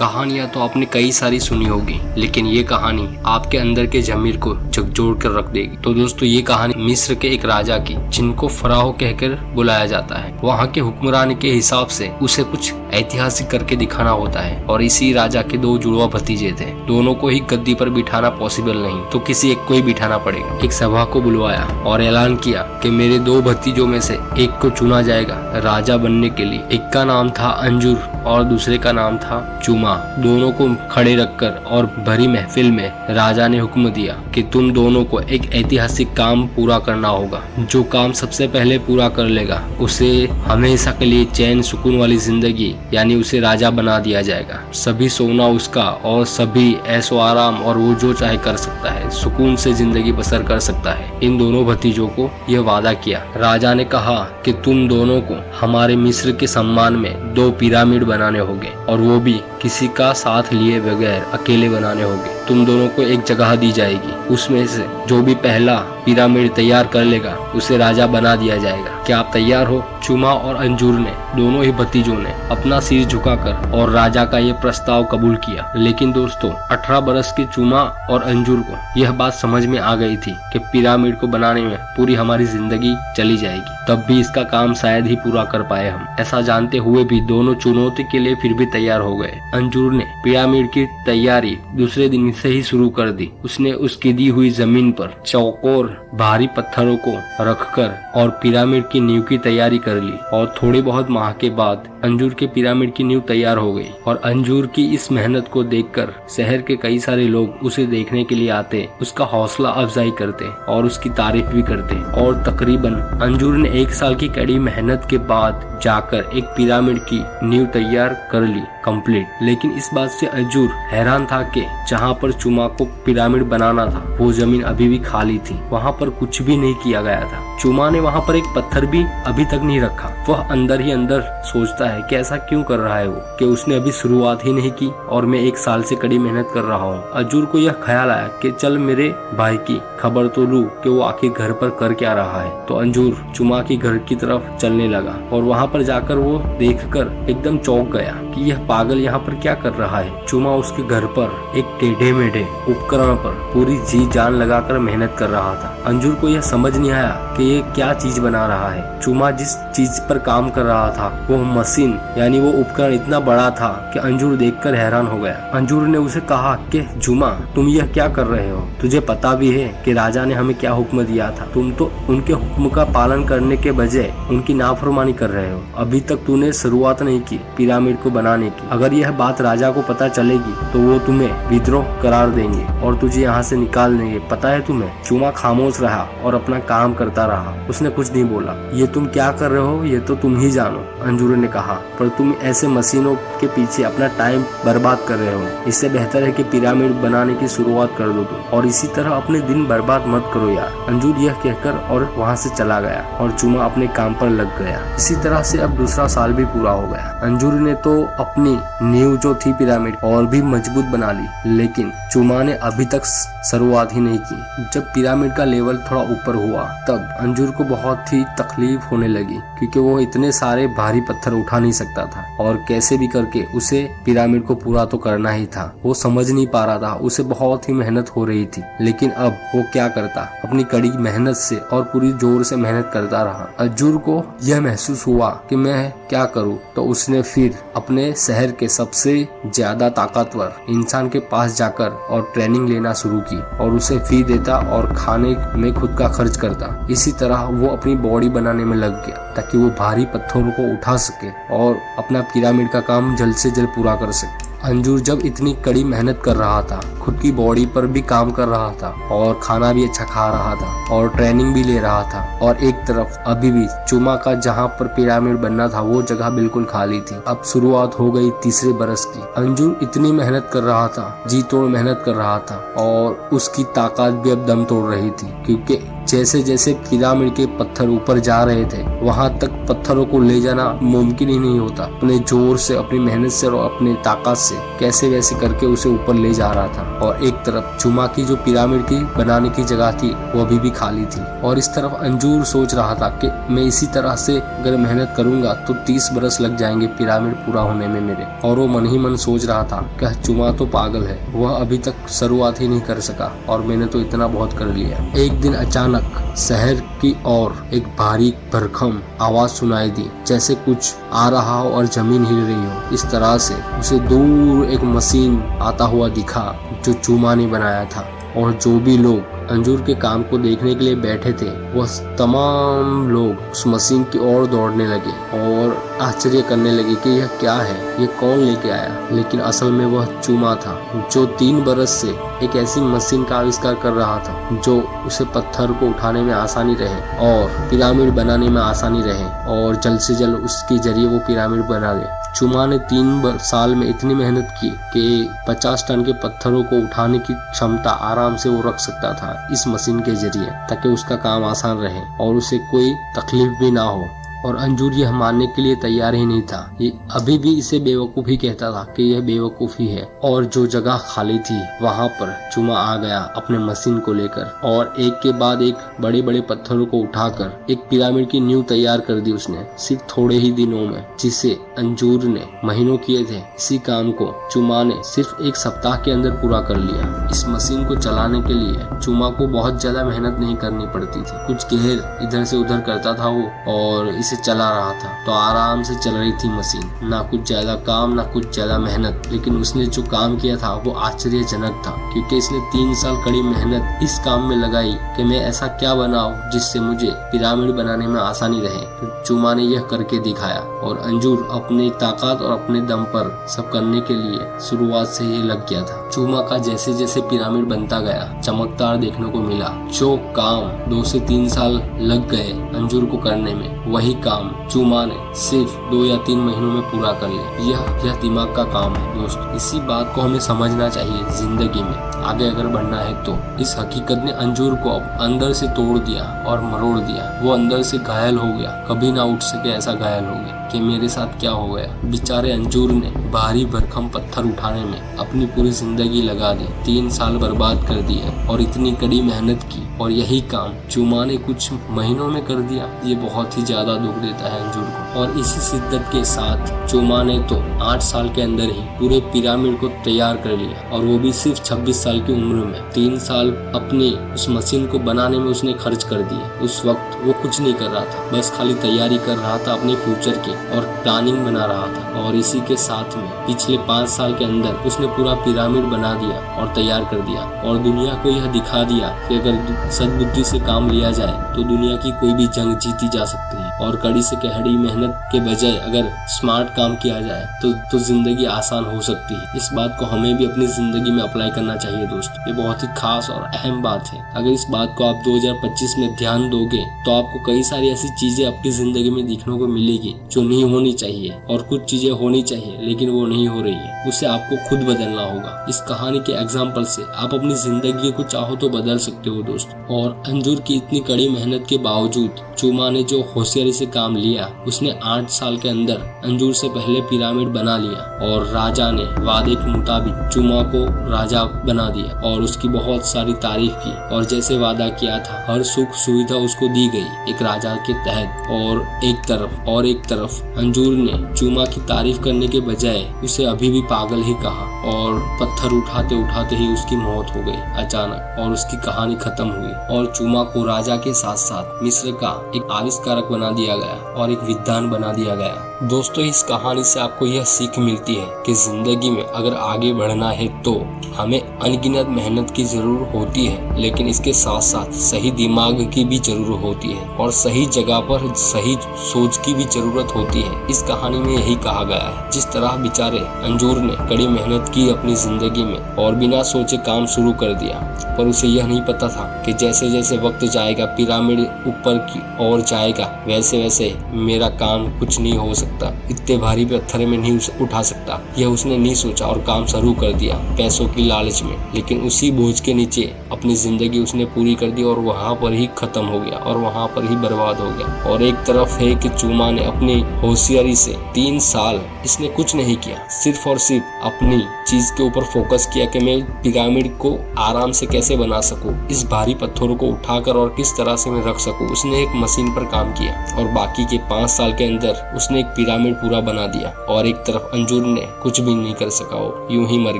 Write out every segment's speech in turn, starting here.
कहानियां तो आपने कई सारी सुनी होगी, लेकिन ये कहानी आपके अंदर के जमीर को झकझोर कर रख देगी। तो दोस्तों ये कहानी मिस्र के एक राजा की, जिनको फराओ कहकर बुलाया जाता है। वहाँ के हुक्मरान के हिसाब से उसे कुछ ऐतिहासिक करके दिखाना होता है और इसी राजा के दो जुड़वा भतीजे थे। दोनों को ही गद्दी पर बिठाना पॉसिबल नहीं, तो किसी एक को ही बिठाना पड़ेगा। एक सभा को बुलवाया और ऐलान किया कि मेरे दो भतीजों में से एक को चुना जाएगा राजा बनने के लिए। एक का नाम था अंजुर और दूसरे का नाम था चुमा। दोनों को खड़े रखकर और भरी महफिल में राजा ने हुक्म दिया कि तुम दोनों को एक ऐतिहासिक काम पूरा करना होगा। जो काम सबसे पहले पूरा कर लेगा उसे हमेशा के लिए चैन सुकून वाली जिंदगी यानी उसे राजा बना दिया जाएगा। सभी सोना उसका और सभी ऐशो आराम और वो जो चाहे कर सकता है, सुकून से जिंदगी बसर कर सकता है। इन दोनों भतीजों को यह वादा किया। राजा ने कहा कि तुम दोनों को हमारे मिस्र के सम्मान में 2 पिरामिड बनाने होंगे और वो भी किसी का साथ लिए बगैर अकेले बनाने होंगे। तुम दोनों को एक जगह दी जाएगी, उसमें से जो भी पहला पिरामिड तैयार कर लेगा उसे राजा बना दिया जाएगा। क्या आप तैयार हो? चुमा और अंजुर ने, दोनों ही भतीजों ने अपना सिर झुकाकर और राजा का ये प्रस्ताव कबूल किया। लेकिन दोस्तों 18 बरस के चुमा और अंजुर को यह बात समझ में आ गई थी कि पिरामिड को बनाने में पूरी हमारी जिंदगी चली जाएगी, तब भी इसका काम शायद ही पूरा कर पाए हम। ऐसा जानते हुए भी दोनों चुनौती के लिए फिर भी तैयार हो गए। अंजुर ने पिरामिड की तैयारी दूसरे दिन से ही शुरू कर दी। उसने उसकी दी हुई जमीन पर चौकोर भारी पत्थरों को रखकर और पिरामिड की नींव की तैयारी कर ली और थोड़े बहुत माह के बाद अंजुर के पिरामिड की नींव तैयार हो गई। और अंजुर की इस मेहनत को देखकर शहर के कई सारे लोग उसे देखने के लिए आते, उसका हौसला अफजाई करते और उसकी तारीफ भी करते। और तकरीबन अंजुर ने 1 साल की कड़ी मेहनत के बाद जाकर एक पिरामिड की नींव तैयार कर ली कंप्लीट। लेकिन इस बात से अंजुर हैरान था कि जहाँ पर चुमा को पिरामिड बनाना था वो जमीन अभी भी खाली थी, वहाँ पर कुछ भी नहीं किया गया था। चुमा ने वहाँ पर एक पत्थर भी अभी तक नहीं रखा। वह अंदर ही अंदर सोचता है कि ऐसा क्यों कर रहा है वो, कि उसने अभी शुरुआत ही नहीं की और मैं 1 साल से कड़ी मेहनत कर रहा हूँ। अंजुर को यह ख्याल आया कि चल मेरे भाई की खबर तो लूं कि वो आखिर घर पर कर क्या रहा है। तो अंजुर चुमा के घर की तरफ चलने लगा और वहाँ पर जाकर वो देखकर एकदम चौंक गया कि यह पागल यहाँ पर क्या कर रहा है। चुमा उसके घर पर एक टेढ़े मेढ़े उपकरण पर पूरी जी जान लगाकर मेहनत कर रहा था। अंजुर को यह समझ नहीं आया कि ये क्या चीज बना रहा है। चुमा जिस चीज पर काम कर रहा था वो मशीन यानी वो उपकरण इतना बड़ा था कि अंजुर देखकर हैरान हो गया। अंजुर ने उसे कहा कि चुमा तुम यह क्या कर रहे हो? तुझे पता भी है कि राजा ने हमें क्या हुक्म दिया था? तुम तो उनके हुक्म का पालन करने के बजाय उनकी नाफरमानी कर रहे हो। अभी तक तूने शुरुआत नहीं की पिरामिड को बनाने की। अगर यह बात राजा को पता चलेगी तो वो तुम्हें विद्रोह करार देंगे और तुझे यहाँ से निकाल देंगे, पता है तुम्हें? चुमा खामोश रहा और अपना काम करता रहा। उसने कुछ नहीं बोला। ये तुम क्या कर रहे हो ये तो तुम ही जानो, अंजुर ने कहा, पर तुम ऐसे मशीनों के पीछे अपना टाइम बर्बाद कर रहे हो। इससे बेहतर है कि पिरामिड बनाने की शुरुआत कर दो तुम, और इसी तरह अपने दिन बर्बाद मत करो यार। अंजुर यह कहकर और वहाँ से चला गया और चुमा अपने काम पर लग गया। इसी तरह से अब दूसरा साल भी पूरा हो गया। अंजुर ने तो अपनी नींव जो थी पिरामिड और भी मजबूत बना ली, लेकिन चुमा ने अभी तक शुरुआत ही नहीं की। जब पिरामिड का लेवल थोड़ा ऊपर हुआ तब अंजुर को बहुत ही तकलीफ होने लगी, क्योंकि वो इतने सारे भारी पत्थर उठा नहीं सकता था और कैसे भी करके उसे पिरामिड को पूरा तो करना ही था। वो समझ नहीं पा रहा था, उसे बहुत ही मेहनत हो रही थी, लेकिन अब वो क्या करता? अपनी कड़ी मेहनत से और पूरी जोर से मेहनत करता रहा। अंजुर को यह महसूस हुआ कि मैं क्या करूं, तो उसने फिर अपने शहर के सबसे ज्यादा ताकतवर इंसान के पास जाकर और ट्रेनिंग लेना शुरू की और उसे फी देता और खाने में खुद का खर्च करता। इसी तरह वो अपनी बॉडी बनाने में लग गया ताकि वो भारी पत्थरों को उठा सके और अपना पिरामिड का काम जल्द से जल्द पूरा कर सके। अंजुर जब इतनी कड़ी मेहनत कर रहा था, खुद की बॉडी पर भी काम कर रहा था और खाना भी अच्छा खा रहा था और ट्रेनिंग भी ले रहा था, और एक तरफ अभी भी चुमा का जहाँ पर पिरामिड बनना था वो जगह बिल्कुल खाली थी। अब शुरुआत हो गई तीसरे बरस की। अंजुर इतनी मेहनत कर रहा था, जी तोड़ मेहनत कर रहा था और उसकी ताकत भी अब दम तोड़ रही थी, क्योंकि जैसे जैसे पिरामिड के पत्थर ऊपर जा रहे थे वहां तक पत्थरों को ले जाना मुमकिन ही नहीं होता। अपने जोर से, अपनी मेहनत से और अपने ताकत से कैसे वैसे करके उसे ऊपर ले जा रहा था। और एक तरफ चुमा की जो पिरामिड की बनाने की जगह थी वो अभी भी खाली थी। और इस तरफ अंजूर सोच रहा था कि मैं इसी तरह से अगर मेहनत करूंगा तो 30 बरस लग जाएंगे पिरामिड पूरा होने में मेरे। और वो मन ही मन सोच रहा था कि चुमा तो पागल है, वह अभी तक शुरुआत ही नहीं कर सका और मैंने तो इतना बहुत कर लिया। एक दिन अचानक शहर की ओर एक भारी भरकम आवाज सुनाई दी, जैसे कुछ आ रहा हो और जमीन हिल रही हो। इस तरह से उसे दूर एक मशीन आता हुआ दिखा जो चुमा ने बनाया था। और जो भी लोग अंजूर के काम को देखने के लिए बैठे थे वह तमाम लोग उस मशीन की ओर दौड़ने लगे और आश्चर्य करने लगे कि यह क्या है, ये कौन लेके आया। लेकिन असल में वह चुमा था जो 3 बरस से एक ऐसी मशीन का आविष्कार कर रहा था जो उसे पत्थर को उठाने में आसानी रहे और पिरामिड बनाने में आसानी रहे और जल्द से जल्द उसके जरिए वो पिरामिड बना ले। चुमा ने 3 साल में इतनी मेहनत की कि 50 टन के पत्थरों को उठाने की क्षमता आराम से वो रख सकता था इस मशीन के जरिए, ताकि उसका काम आसान रहे और उसे कोई तकलीफ भी ना हो। और अंजूर यह मानने के लिए तैयार ही नहीं था। ये अभी भी इसे बेवकूफ ही कहता था कि यह बेवकूफी है। और जो जगह खाली थी वहां पर चुमा आ गया अपने मशीन को लेकर और एक के बाद एक बड़े बड़े पत्थरों को उठाकर एक पिरामिड की नींव तैयार कर दी उसने, सिर्फ थोड़े ही दिनों में। जिसे अंजूर ने महीनों किए थे, इसी काम को चुमा ने सिर्फ 1 सप्ताह के अंदर पूरा कर लिया। इस मशीन को चलाने के लिए चुमा को बहुत ज्यादा मेहनत नहीं करनी पड़ती थी। कुछ घेर इधर से उधर करता था वो और इसे चला रहा था तो आराम से चल रही थी मशीन। ना कुछ ज्यादा काम, ना कुछ ज्यादा मेहनत। लेकिन उसने जो काम किया था वो आश्चर्यजनक था, क्योंकि इसने 3 साल कड़ी मेहनत इस काम में लगाई कि मैं ऐसा क्या बनाऊं जिससे मुझे पिरामिड बनाने में आसानी रहे। तो चुमा ने यह करके दिखाया और अंजूर अपनी ताकत और अपने दम पर सब करने के लिए शुरुआत से ही लग गया था। चुमा का जैसे जैसे पिरामिड बनता गया चमकदार देखने को मिला। जो काम 2 से 3 साल लग गए अंजूर को करने में, वही काम चुमा ने सिर्फ 2 या 3 महीनों में पूरा कर लिया। यह दिमाग का काम है दोस्त। इसी बात को हमें समझना चाहिए जिंदगी में आगे अगर बढ़ना है तो। इस हकीकत ने अंजूर को अब अंदर से तोड़ दिया और मरोड़ दिया। वो अंदर से घायल हो गया, कभी ना उठ सके ऐसा घायल हो गया कि मेरे साथ क्या हो गया। बेचारे अंजूर ने भारी भरकम पत्थर उठाने में अपनी पूरी जिंदगी लगा दी, 3 साल बर्बाद कर दिए और इतनी कड़ी मेहनत की और यही काम चुमा ने कुछ महीनों में कर दिया। ये बहुत ही ज्यादा दुख देता है अंजूर को। और इसी शिद्दत के साथ चुमा ने तो 8 साल के अंदर ही पूरे पिरामिड को तैयार कर लिया और वो भी सिर्फ 26 साल की उम्र में। 3 साल अपनी उस मशीन को बनाने में उसने खर्च कर दिए। उस वक्त वो कुछ नहीं कर रहा था, बस खाली तैयारी कर रहा था अपने फ्यूचर की और प्लानिंग बना रहा था। और इसी के साथ में पिछले 5 साल के अंदर उसने पूरा पिरामिड बना दिया और तैयार कर दिया और दुनिया को यह दिखा दिया कि अगर सद्बुद्धि से काम लिया जाए तो दुनिया की कोई भी जंग जीती जा सकती है। और कड़ी से कड़ी मेहनत के बजाय अगर स्मार्ट काम किया जाए तो जिंदगी आसान हो सकती है। इस बात को हमें भी अपनी जिंदगी में अप्लाई करना चाहिए दोस्तों। ये बहुत ही खास और अहम बात है। अगर इस बात को आप 2025 में ध्यान दोगे तो आपको कई सारी ऐसी चीजें अपनी जिंदगी में देखने को मिलेगी जो नहीं होनी चाहिए और कुछ चीजें होनी चाहिए लेकिन वो नहीं हो रही है। उसे आपको खुद बदलना होगा। इस कहानी के एग्जाम्पल से आप अपनी जिंदगी को चाहो तो बदल सकते हो दोस्तों। और अंजूर की इतनी कड़ी मेहनत के बावजूद चुमा ने जो होशियारी से काम लिया, उसने 8 साल के अंदर अंजूर से पहले पिरामिड बना लिया और राजा ने वादे के मुताबिक चुमा को राजा बना दिया और उसकी बहुत सारी तारीफ की। और जैसे वादा किया था हर सुख सुविधा उसको दी गई एक राजा के तहत। और एक तरफ अंजूर ने चुमा की तारीफ करने के बजाय उसे अभी भी पागल ही कहा और पत्थर उठाते उठाते ही उसकी मौत हो गई अचानक और उसकी कहानी खत्म हुई। और चुमा को राजा के साथ साथ मिस्र का एक आविष्कारक बना दिया गया और एक विद्वान बना दिया गया। दोस्तों, इस कहानी से आपको यह सीख मिलती है कि जिंदगी में अगर आगे बढ़ना है तो हमें अनगिनत मेहनत की जरूरत होती है, लेकिन इसके साथ साथ सही दिमाग की भी जरूरत होती है और सही जगह पर सही सोच की भी जरूरत होती है। इस कहानी में यही कहा गया है। जिस तरह बेचारे अंजूर ने कड़ी मेहनत की अपनी जिंदगी में और बिना सोचे काम शुरू कर दिया, पर उसे यह नहीं पता था कि जैसे जैसे वक्त जाएगा पिरामिड ऊपर की ओर जाएगा, वैसे वैसे मेरा काम कुछ नहीं हो सकता, इतने भारी पत्थर में नहीं उठा सकता, यह उसने नहीं सोचा और काम शुरू कर दिया पैसों की लालच में। लेकिन उसी बोझ के नीचे अपनी जिंदगी उसने पूरी कर दी और वहाँ पर ही खत्म हो गया और वहाँ पर ही बर्बाद हो गया। और एक तरफ है कि चूमा ने अपनी होशियारी से 3 साल इसने कुछ नहीं किया, सिर्फ और सिर्फ अपनी चीज के ऊपर फोकस किया कि मैं पिरामिड को आराम से कैसे बना सकूं, इस भारी पत्थरों को उठाकर और किस तरह से मैं रख सकूं। उसने एक मशीन पर काम किया और बाकी के 5 साल के अंदर उसने एक पिरामिड पूरा बना दिया। और एक तरफ अंजुर ने कुछ भी नहीं कर सका, वो यूं ही मर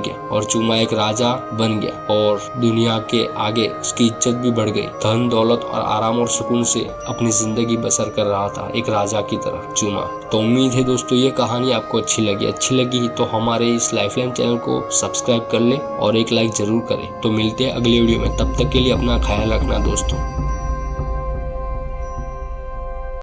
गया और चूमा एक राजा बन गया और दुनिया के आगे उसकी इज्जत भी बढ़ गई। धन दौलत और आराम और सुकून से अपनी जिंदगी बसर कर रहा था एक राजा की तरह चूमा। तो उम्मीद है दोस्तों ये कहानी आपको अच्छी लगी तो हमारे इस लाइफलाइन चैनल को सब्सक्राइब कर ले और एक लाइक जरूर करें। तो मिलते हैं अगले वीडियो में, तब तक के लिए अपना ख्याल रखना दोस्तों।